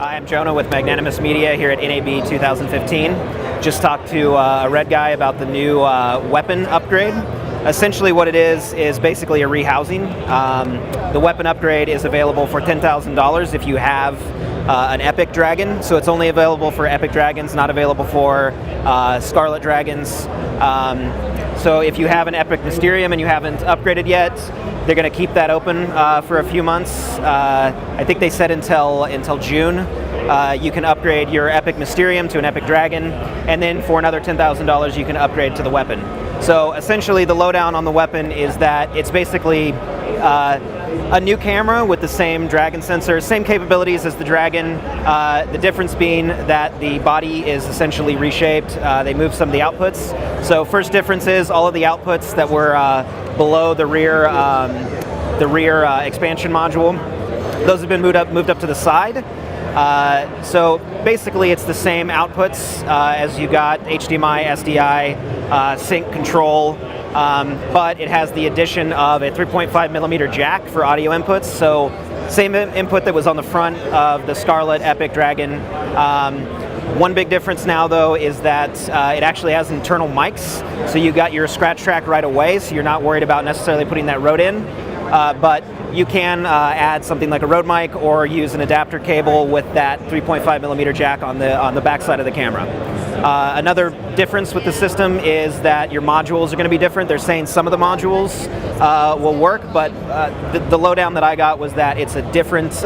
Hi, I'm Jonah with Magnanimous Media here at NAB 2015. Just talked to a red guy about the new weapon upgrade. Essentially what it is basically a rehousing. The weapon upgrade is available for $10,000 if you have an Epic Dragon, so it's only available for Epic Dragons, not available for Scarlet Dragons. So if you have an Epic Mysterium and you haven't upgraded yet, they're going to keep that open for a few months. I think they said until June. You can upgrade your Epic Mysterium to an Epic Dragon, and then for another $10,000 you can upgrade to the weapon. So essentially the lowdown on the weapon is that it's basically a new camera with the same Dragon sensor, same capabilities as the Dragon. The difference being that the body is essentially reshaped. They moved some of the outputs. So first difference is all of the outputs that were below the rear expansion module, those have been moved up to the side. So basically it's the same outputs as you got: HDMI, SDI, sync control, but it has the addition of a 3.5mm jack for audio inputs. So same input that was on the front of the Scarlet Epic Dragon. One big difference now though is that it actually has internal mics, so you got your scratch track right away, so you're not worried about necessarily putting that Rode in. But you can add something like a Rode mic or use an adapter cable with that 3.5mm jack on the back side of the camera. Another difference with the system is that your modules are going to be different. They're saying some of the modules will work, but the lowdown that I got was that it's a different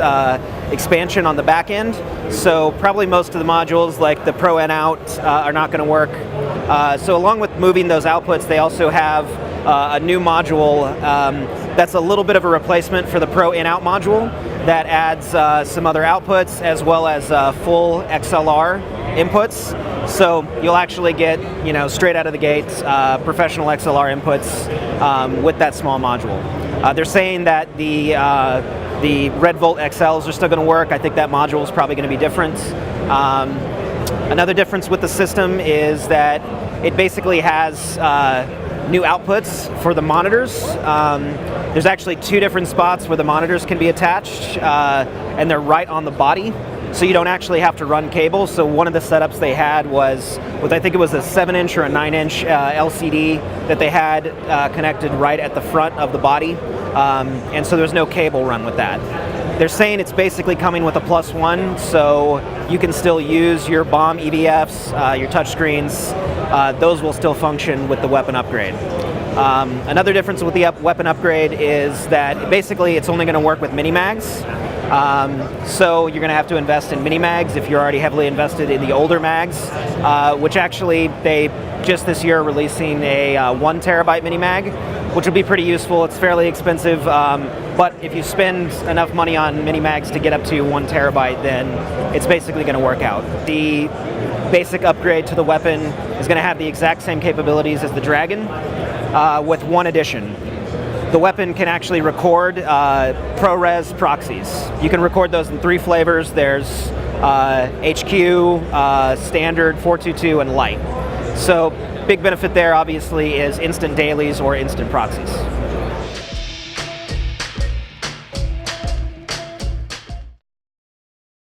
expansion on the back end. So probably most of the modules, like the Pro in out, are not going to work. So along with moving those outputs, they also have a new module that's a little bit of a replacement for the Pro in-out module that adds some other outputs as well as full XLR inputs. So you'll actually get, straight out of the gate, professional XLR inputs with that small module. They're saying that the Red Volt XLs are still going to work. I think that module is probably going to be different. Another difference with the system is that it basically has new outputs for the monitors. There's actually two different spots where the monitors can be attached, and they're right on the body, so you don't actually have to run cables. So one of the setups they had was with, I think it was a 7-inch or a 9-inch LCD that they had connected right at the front of the body, and so there's no cable run with that. They're saying it's basically coming with a +1, so you can still use your BOM EVFs, your touchscreens. Those will still function with the weapon upgrade. Another difference with the weapon upgrade is that basically it's only going to work with mini mags. So you're going to have to invest in mini mags if you're already heavily invested in the older mags, which actually they just this year are releasing a 1 terabyte mini mag, which will be pretty useful. It's fairly expensive, but if you spend enough money on mini mags to get up to 1 terabyte, then it's basically going to work out. The basic upgrade to the weapon is going to have the exact same capabilities as the Dragon, with one addition. The weapon can actually record ProRes proxies. You can record those in 3 flavors. There's HQ, Standard, 422, and Light. So big benefit there obviously is instant dailies or instant proxies.